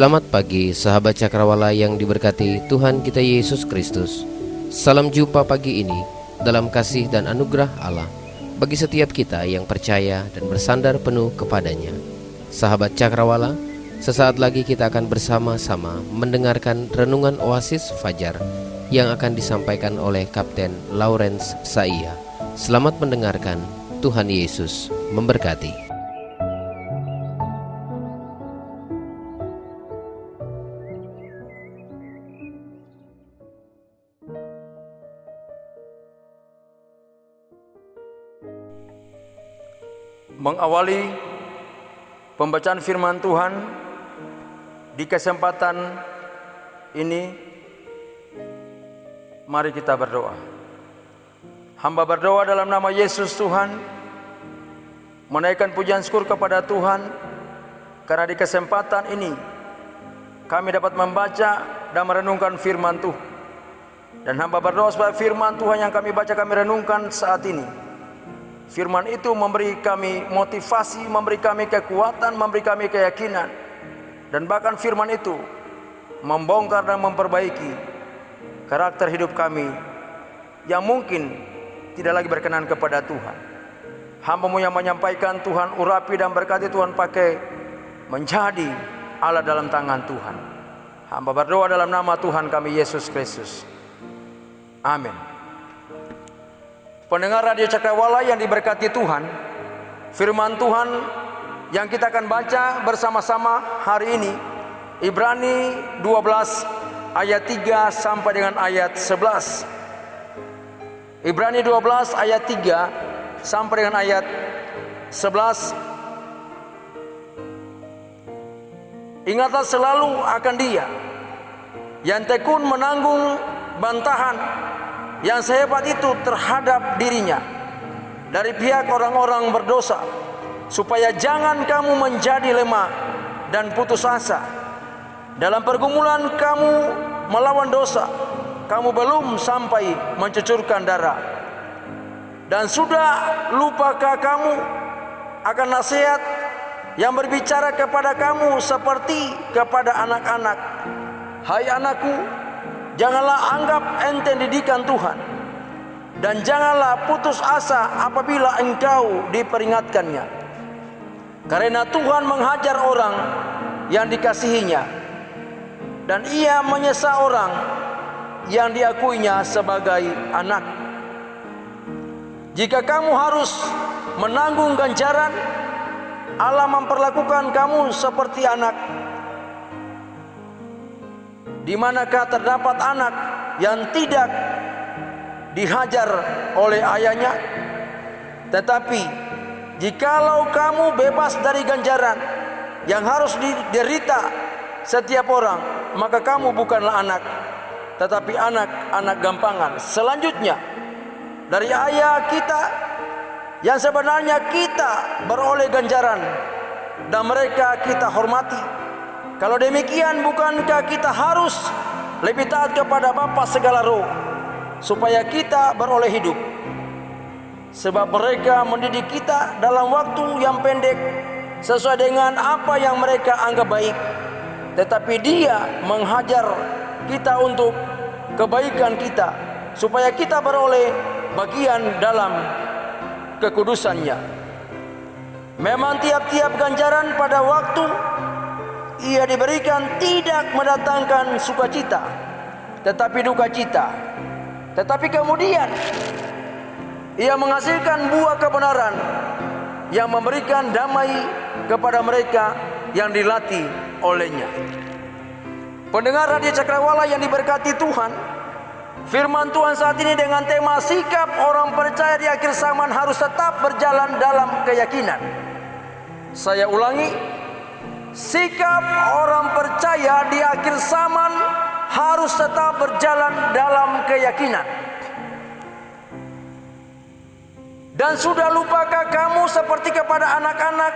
Selamat pagi sahabat Cakrawala yang diberkati Tuhan kita Yesus Kristus. Salam jumpa pagi ini dalam kasih dan anugerah Allah bagi setiap kita yang percaya dan bersandar penuh kepadanya. Sahabat Cakrawala, sesaat lagi kita akan bersama-sama mendengarkan renungan Oasis Fajar yang akan disampaikan oleh Kapten Lawrence Saia. Selamat mendengarkan, Tuhan Yesus memberkati. Mengawali pembacaan firman Tuhan di kesempatan ini, mari kita berdoa. Hamba berdoa dalam nama Yesus Tuhan, menaikkan pujian syukur kepada Tuhan karena di kesempatan ini kami dapat membaca dan merenungkan firman Tuhan. Dan hamba berdoa supaya firman Tuhan yang kami baca, kami renungkan saat ini, firman itu memberi kami motivasi, memberi kami kekuatan, memberi kami keyakinan. Dan bahkan firman itu membongkar dan memperbaiki karakter hidup kami yang mungkin tidak lagi berkenan kepada Tuhan. Hamba-Mu yang menyampaikan, Tuhan urapi dan berkati, Tuhan pakai menjadi alat dalam tangan Tuhan. Hamba berdoa dalam nama Tuhan kami Yesus Kristus. Amin. Pendengar Radio Cakrawala yang diberkati Tuhan, firman Tuhan yang kita akan baca bersama-sama hari ini, Ibrani 12 ayat 3 sampai dengan ayat 11. Ibrani 12 ayat 3 sampai dengan ayat 11. Ingatlah selalu akan Dia yang tekun menanggung bantahan yang sehebat itu terhadap dirinya dari pihak orang-orang berdosa, supaya jangan kamu menjadi lemah dan putus asa. Dalam pergumulan kamu melawan dosa, kamu belum sampai mencucurkan darah. Dan sudah lupakah kamu akan nasihat yang berbicara kepada kamu seperti kepada anak-anak? Hai anakku, janganlah anggap enteng didikan Tuhan, dan janganlah putus asa apabila engkau diperingatkannya. Karena Tuhan menghajar orang yang dikasihinya, dan Ia menyesa orang yang diakuinya sebagai anak. Jika kamu harus menanggung ganjaran, Allah memperlakukan kamu seperti anak. Di manakah terdapat anak yang tidak dihajar oleh ayahnya? Tetapi jikalau kamu bebas dari ganjaran yang harus diderita setiap orang, maka kamu bukanlah anak, tetapi anak-anak gampangan. Selanjutnya, dari ayah kita yang sebenarnya kita beroleh ganjaran, dan mereka kita hormati. Kalau demikian, bukankah kita harus lebih taat kepada Bapa segala roh, supaya kita beroleh hidup? Sebab mereka mendidik kita dalam waktu yang pendek sesuai dengan apa yang mereka anggap baik, tetapi Dia menghajar kita untuk kebaikan kita, supaya kita beroleh bagian dalam kekudusannya. Memang tiap-tiap ganjaran pada waktu Ia diberikan tidak mendatangkan sukacita, tetapi duka cita. Tetapi kemudian Ia menghasilkan buah kebenaran yang memberikan damai kepada mereka yang dilatih olehnya. Pendengar Radio Cakrawala yang diberkati Tuhan, firman Tuhan saat ini dengan tema sikap orang percaya di akhir zaman harus tetap berjalan dalam keyakinan. Saya ulangi, sikap orang percaya di akhir zaman harus tetap berjalan dalam keyakinan. Dan sudah lupakah kamu seperti kepada anak-anak?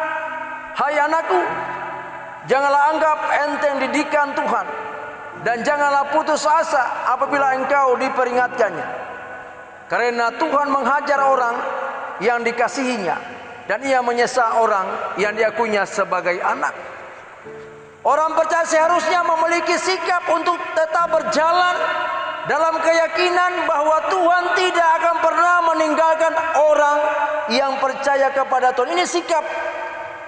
Hai anakku, janganlah anggap enteng didikan Tuhan, dan janganlah putus asa apabila engkau diperingatkannya. Karena Tuhan menghajar orang yang dikasihinya, dan Ia menyesa orang yang diakuinya sebagai anak. Orang percaya seharusnya memiliki sikap untuk tetap berjalan dalam keyakinan bahwa Tuhan tidak akan pernah meninggalkan orang yang percaya kepada Tuhan. Ini sikap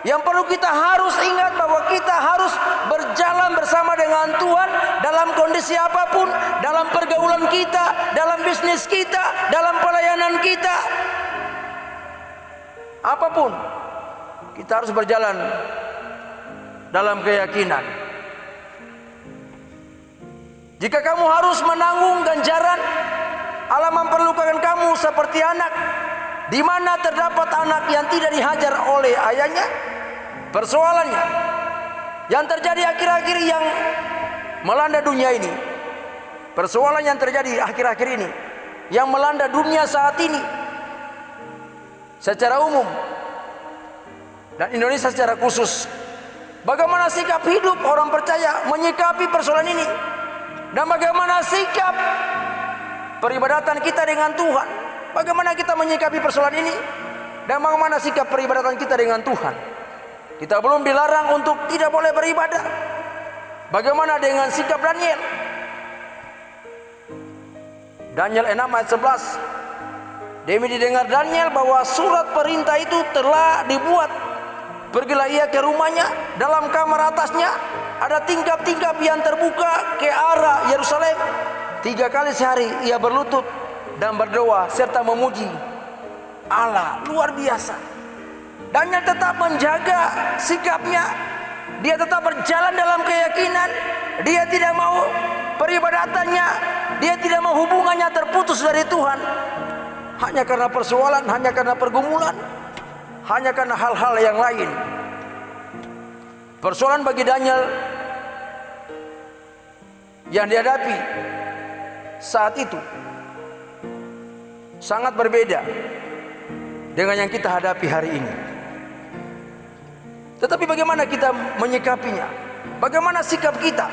yang perlu kita harus ingat, bahwa kita harus berjalan bersama dengan Tuhan dalam kondisi apapun, dalam pergaulan kita, dalam bisnis kita, dalam pelayanan kita. Apapun, kita harus berjalan dalam keyakinan. Jika kamu harus menanggung ganjaran, Allah memperlukan kamu seperti anak, di mana terdapat anak yang tidak dihajar oleh ayahnya. Persoalannya yang terjadi akhir-akhir yang melanda dunia ini, persoalan yang terjadi akhir-akhir ini yang melanda dunia saat ini secara umum dan Indonesia secara khusus, bagaimana sikap hidup orang percaya menyikapi persoalan ini, dan bagaimana sikap peribadatan kita dengan Tuhan. Bagaimana kita menyikapi persoalan ini, dan bagaimana sikap peribadatan kita dengan Tuhan. Kita belum dilarang untuk tidak boleh beribadah. Bagaimana dengan sikap Daniel? Daniel 6 ayat 11. Demi didengar Daniel bahwa surat perintah itu telah dibuat, pergilah ia ke rumahnya, dalam kamar atasnya ada tingkap-tingkap yang terbuka ke arah Yerusalem. 3 kali sehari ia berlutut dan berdoa serta memuji Allah. Luar biasa. Daniel tetap menjaga sikapnya. Dia tetap berjalan dalam keyakinan. Dia tidak mau peribadatannya, dia tidak mau hubungannya terputus dari Tuhan, hanya karena persoalan, hanya karena pergumulan, hanya karena hal-hal yang lain. Persoalan bagi Daniel yang dihadapi saat itu sangat berbeda dengan yang kita hadapi hari ini. Tetapi bagaimana kita menyikapinya? Bagaimana sikap kita?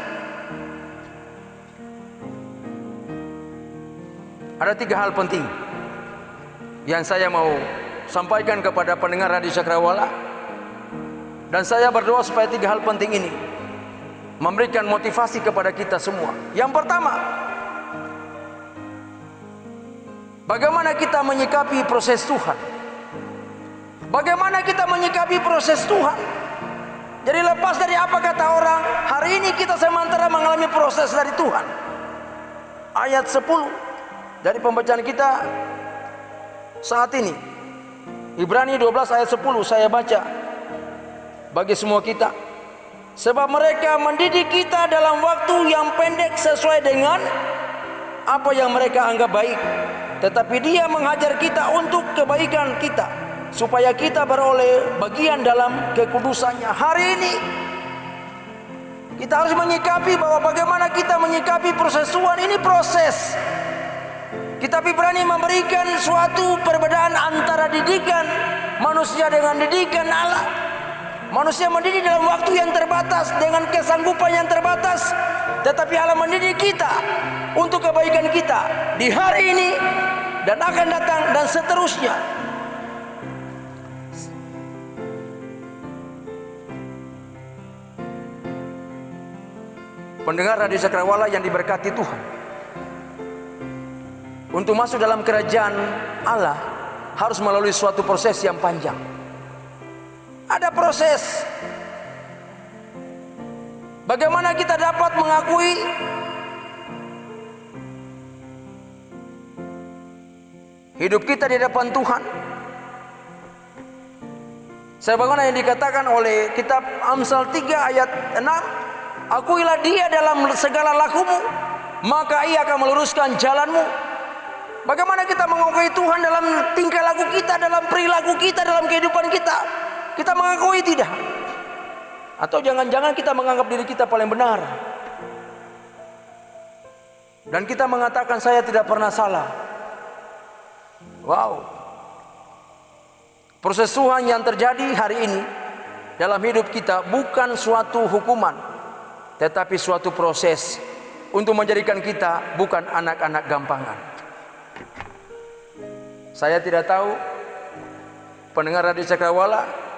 Ada 3 hal penting yang saya mau sampaikan kepada pendengar Radio Cakrawala, dan saya berdoa supaya 3 hal penting ini memberikan motivasi kepada kita semua. Yang pertama, bagaimana kita menyikapi proses Tuhan? Bagaimana kita menyikapi proses Tuhan? Jadi lepas dari apa kata orang, hari ini kita sementara mengalami proses dari Tuhan. Ayat 10 dari pembacaan kita saat ini, Ibrani 12 ayat 10, saya baca bagi semua kita. Sebab mereka mendidik kita dalam waktu yang pendek sesuai dengan apa yang mereka anggap baik, tetapi Dia menghajar kita untuk kebaikan kita, supaya kita beroleh bagian dalam kekudusannya. Hari ini kita harus menyikapi bahwa bagaimana kita menyikapi proses Tuhan. Ini proses. Kitab Ibrani memberikan suatu perbedaan antara didikan manusia dengan didikan Allah. Manusia mendidik dalam waktu yang terbatas, dengan kesanggupan yang terbatas, tetapi Allah mendidik kita untuk kebaikan kita di hari ini dan akan datang dan seterusnya. Pendengar Radio Cakrawala yang diberkati Tuhan, untuk masuk dalam kerajaan Allah harus melalui suatu proses yang panjang. Ada proses. Bagaimana kita dapat mengakui hidup kita di hadapan Tuhan? Sebagaimana yang dikatakan oleh kitab Amsal 3 ayat 6, akuilah Dia dalam segala lakumu, maka Ia akan meluruskan jalanmu. Bagaimana kita mengakui Tuhan dalam tingkah laku kita, dalam perilaku kita, dalam kehidupan kita? Kita mengakui tidak? Atau jangan-jangan kita menganggap diri kita paling benar, dan kita mengatakan saya tidak pernah salah. Wow. Proses Tuhan yang terjadi hari ini dalam hidup kita bukan suatu hukuman, tetapi suatu proses untuk menjadikan kita bukan anak-anak gampangan. Saya tidak tahu pendengar Radio Cakrawala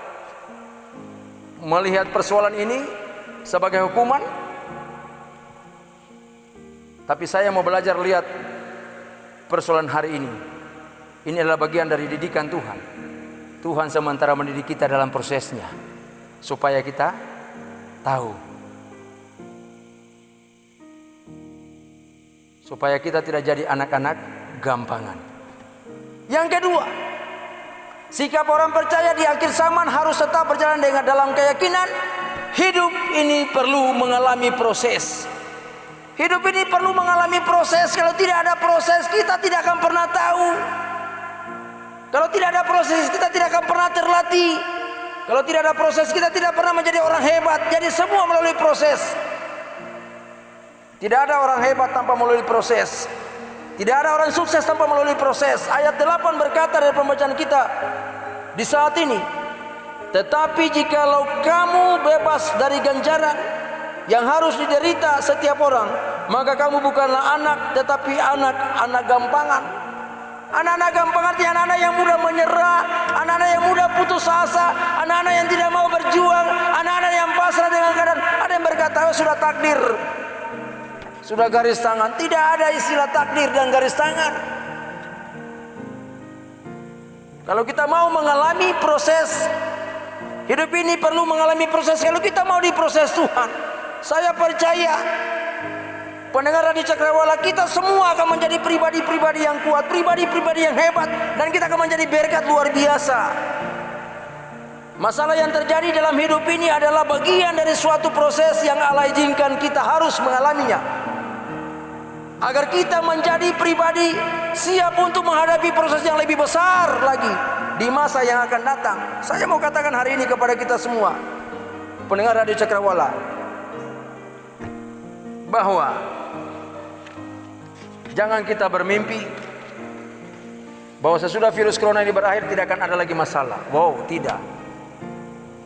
melihat persoalan ini sebagai hukuman. Tapi saya mau belajar lihat persoalan hari ini. Ini adalah bagian dari didikan Tuhan. Tuhan sementara mendidik kita dalam prosesnya, supaya kita tahu, supaya kita tidak jadi anak-anak gampangan. Yang kedua, sikap orang percaya di akhir zaman harus tetap berjalan dengan dalam keyakinan hidup ini perlu mengalami proses. Hidup ini perlu mengalami proses. Kalau tidak ada proses, kita tidak akan pernah tahu. Kalau tidak ada proses, kita tidak akan pernah terlatih. Kalau tidak ada proses, kita tidak pernah menjadi orang hebat. Jadi semua melalui proses. Tidak ada orang hebat tanpa melalui proses. Tidak ada orang sukses tanpa melalui proses. Ayat 8 berkata dari pembacaan kita di saat ini, tetapi jikalau kamu bebas dari ganjaran yang harus diderita setiap orang, maka kamu bukanlah anak, tetapi anak-anak gampangan. Anak-anak gampangan artinya anak-anak yang mudah menyerah, anak-anak yang mudah putus asa, anak-anak yang tidak mau berjuang, anak-anak yang pasrah dengan keadaan. Ada yang berkata, oh, sudah takdir, sudah garis tangan. Tidak ada istilah takdir dan garis tangan. Kalau kita mau mengalami proses, hidup ini perlu mengalami proses. Kalau kita mau diproses Tuhan, saya percaya pendengar Radio Cakrawala, kita semua akan menjadi pribadi-pribadi yang kuat, pribadi-pribadi yang hebat, dan kita akan menjadi berkat luar biasa. Masalah yang terjadi dalam hidup ini adalah bagian dari suatu proses yang Allah izinkan kita harus mengalaminya, agar kita menjadi pribadi siap untuk menghadapi proses yang lebih besar lagi di masa yang akan datang. Saya mau katakan hari ini kepada kita semua pendengar Radio Cakrawala, bahwa jangan kita bermimpi bahwa sesudah virus corona ini berakhir tidak akan ada lagi masalah. Wow, tidak.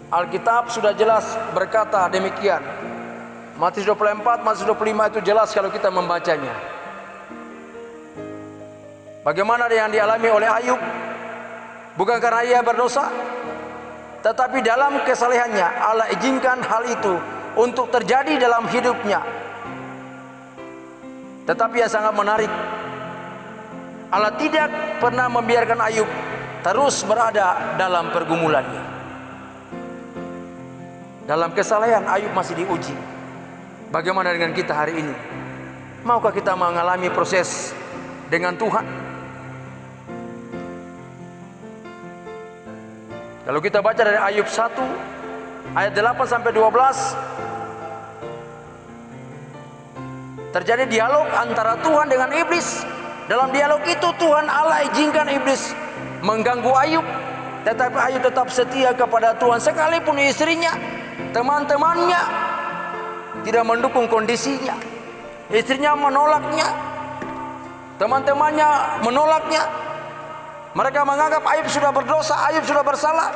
Alkitab sudah jelas berkata demikian. Matius 24, Matius 25 itu jelas kalau kita membacanya. Bagaimana yang dialami oleh Ayub? Bukan karena ia berdosa, tetapi dalam kesalehannya Allah izinkan hal itu untuk terjadi dalam hidupnya. Tetapi yang sangat menarik, Allah tidak pernah membiarkan Ayub terus berada dalam pergumulannya. Dalam kesalehan Ayub masih diuji. Bagaimana dengan kita hari ini? Maukah kita mengalami proses dengan Tuhan? Kalau kita baca dari Ayub 1 ayat 8 sampai 12, terjadi dialog antara Tuhan dengan iblis. Dalam dialog itu Tuhan Allah izinkan iblis mengganggu Ayub, tetapi Ayub tetap setia kepada Tuhan. Sekalipun istrinya, teman-temannya tidak mendukung kondisinya, istrinya menolaknya, teman-temannya menolaknya. Mereka menganggap Ayub sudah berdosa, Ayub sudah bersalah.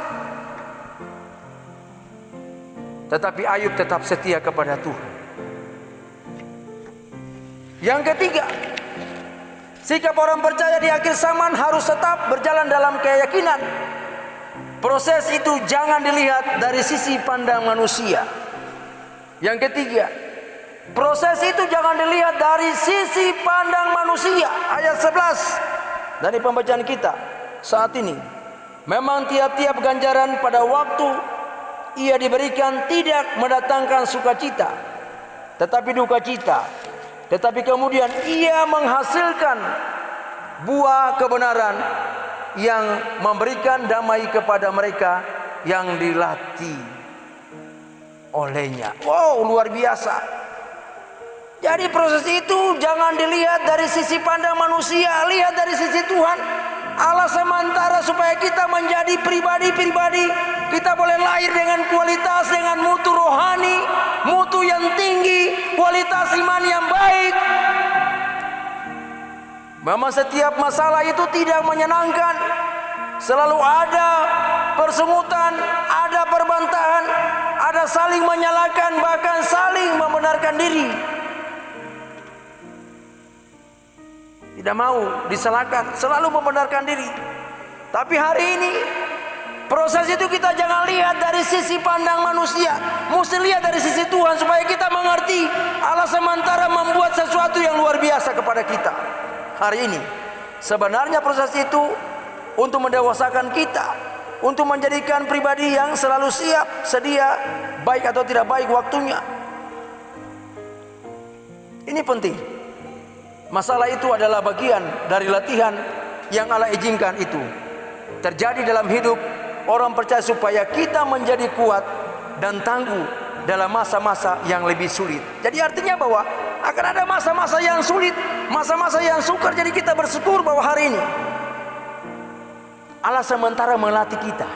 Tetapi Ayub tetap setia kepada Tuhan. Yang ketiga, sikap orang percaya di akhir zaman harus tetap berjalan dalam keyakinan. Proses itu jangan dilihat dari sisi pandang manusia. Yang ketiga, proses itu jangan dilihat dari sisi pandang manusia. Ayat 11 dari pembacaan kita saat ini. Memang tiap-tiap ganjaran pada waktu ia diberikan tidak mendatangkan sukacita, tetapi duka cita. Tetapi kemudian ia menghasilkan buah kebenaran yang memberikan damai kepada mereka yang dilatih olehnya. Wow, luar biasa. Jadi proses itu jangan dilihat dari sisi pandang manusia, lihat dari sisi Tuhan. Allah sementara supaya kita menjadi pribadi-pribadi, kita boleh lahir dengan kualitas, dengan mutu rohani, mutu yang tinggi, kualitas iman yang baik. Memang setiap masalah itu tidak menyenangkan. Selalu ada persungutan, ada perbantahan, ada saling menyalahkan, bahkan saling membenarkan diri. Tidak mau disalahkan, selalu membenarkan diri. Tapi hari ini Proses itu kita jangan lihat dari sisi pandang manusia, mesti lihat dari sisi Tuhan supaya kita mengerti Allah sementara membuat sesuatu yang luar biasa kepada kita hari ini. Sebenarnya proses itu untuk mendewasakan kita, untuk menjadikan pribadi yang selalu siap, sedia, baik atau tidak baik waktunya. Ini penting. Masalah itu adalah bagian dari latihan yang Allah izinkan itu terjadi dalam hidup orang percaya supaya kita menjadi kuat dan tangguh dalam masa-masa yang lebih sulit. Jadi artinya bahwa akan ada masa-masa yang sulit, masa-masa yang sukar. Jadi kita bersyukur bahwa hari ini Allah sementara melatih kita.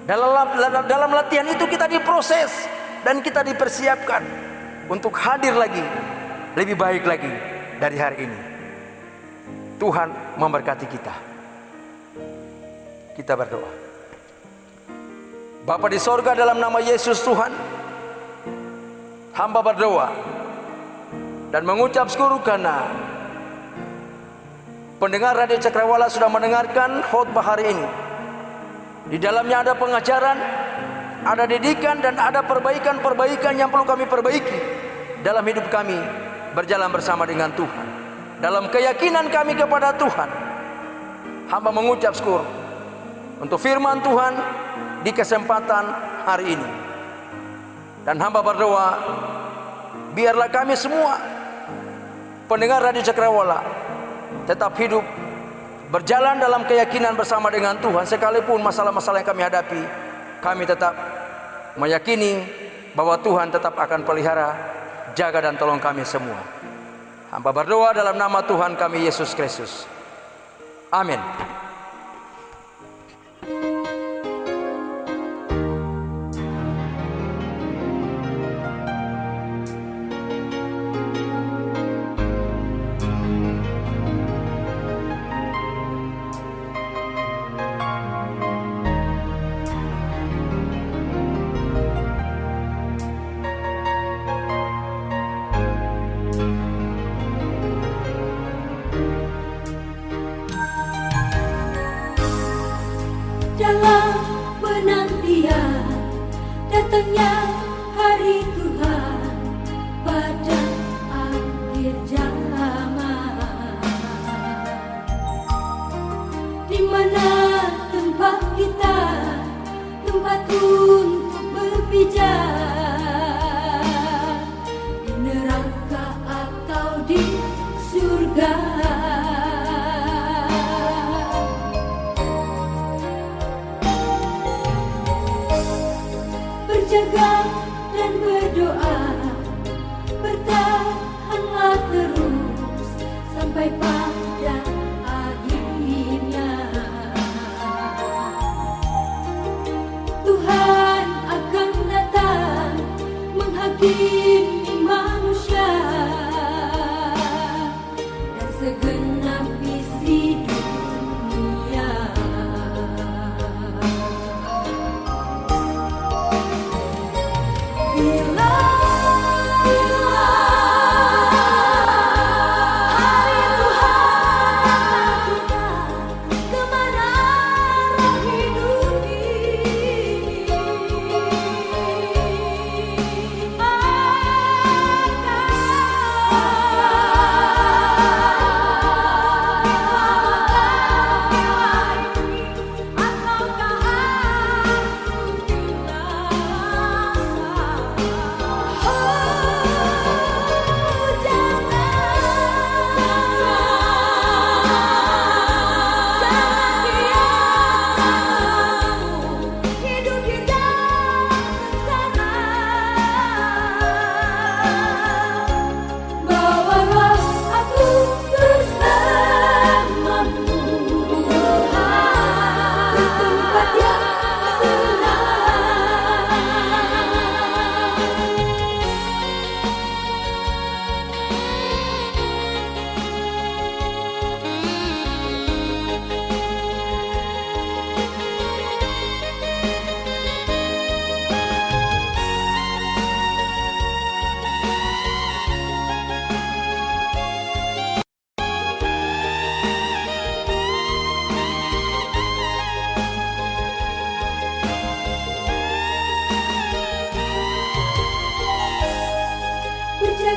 Dalam latihan itu kita diproses dan kita dipersiapkan untuk hadir lagi, lebih baik lagi dari hari ini. Tuhan memberkati kita. Kita berdoa. Bapa di sorga, dalam nama Yesus Tuhan, hamba berdoa dan mengucap syukur karena pendengar Radio Cakrawala sudah mendengarkan khotbah hari ini. Di dalamnya ada pengajaran, ada didikan, dan ada perbaikan-perbaikan yang perlu kami perbaiki dalam hidup kami berjalan bersama dengan Tuhan. Dalam keyakinan kami kepada Tuhan, hamba mengucap syukur untuk firman Tuhan di kesempatan hari ini. Dan hamba berdoa, biarlah kami semua pendengar Radio Cakrawala tetap hidup berjalan dalam keyakinan bersama dengan Tuhan. Sekalipun masalah-masalah yang kami hadapi, kami tetap meyakini bahwa Tuhan tetap akan pelihara, jaga dan tolong kami semua. Hamba berdoa dalam nama Tuhan kami Yesus Kristus. Amin. Dalam penantian datangnya hari Tuhan pada akhir zaman, di mana tempat kita, tempat untuk berpijak, di neraka atau di surga. Berjaga dan berdoa, bertahanlah terus sampai pada akhirnya. Tuhan akan datang menghakimi manusia dan segenap isi dunia. Bila hari Tuhan tiba, kemana arah hidup ini?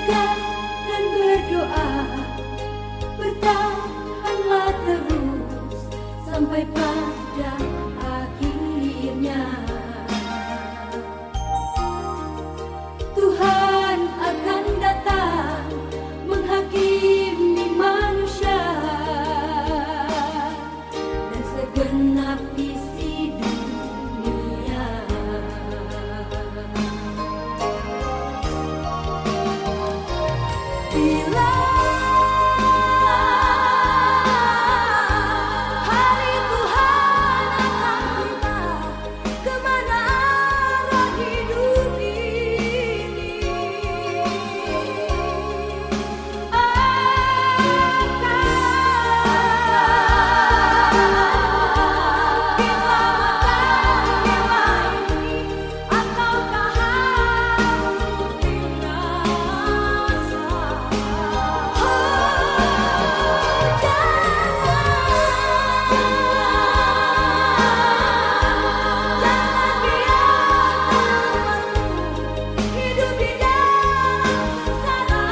tegak dan berdoa, bertahanlah terus sampai pada akhirnya. Tuhan akan datang menghakimi manusia dan segenap isi dunia. Bila hari Tuhan akan tiba, kemana arah hidup ini? Ataukah harus binasa? Jangan biarkan hidup di dalam sengsara.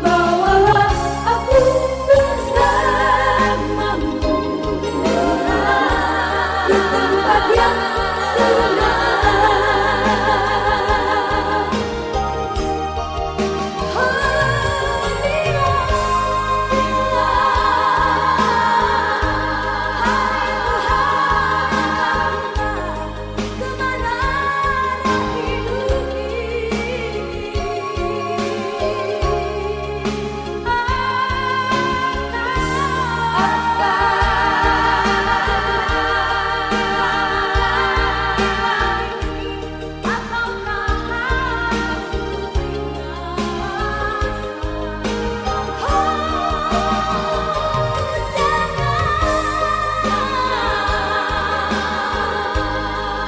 Bawalah aku bersamamu ke tempat yang senang.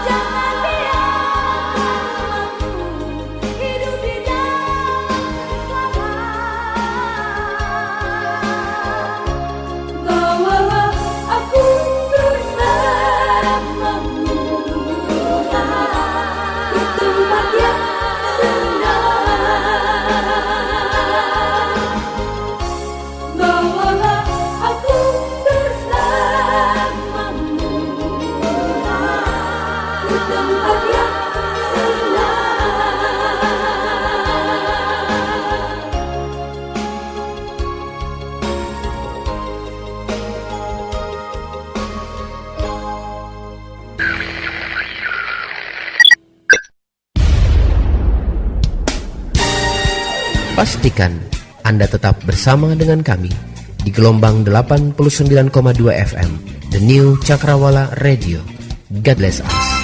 Jangan biarkan aku hidup di dalam sengsara. Bawalah aku bersamamu ke tempat yang senang. Bawalah aku bersamamu ke tempat yang senang. Pastikan Anda tetap bersama dengan kami di gelombang 89,2 FM The New Cakrawala Radio. God bless us.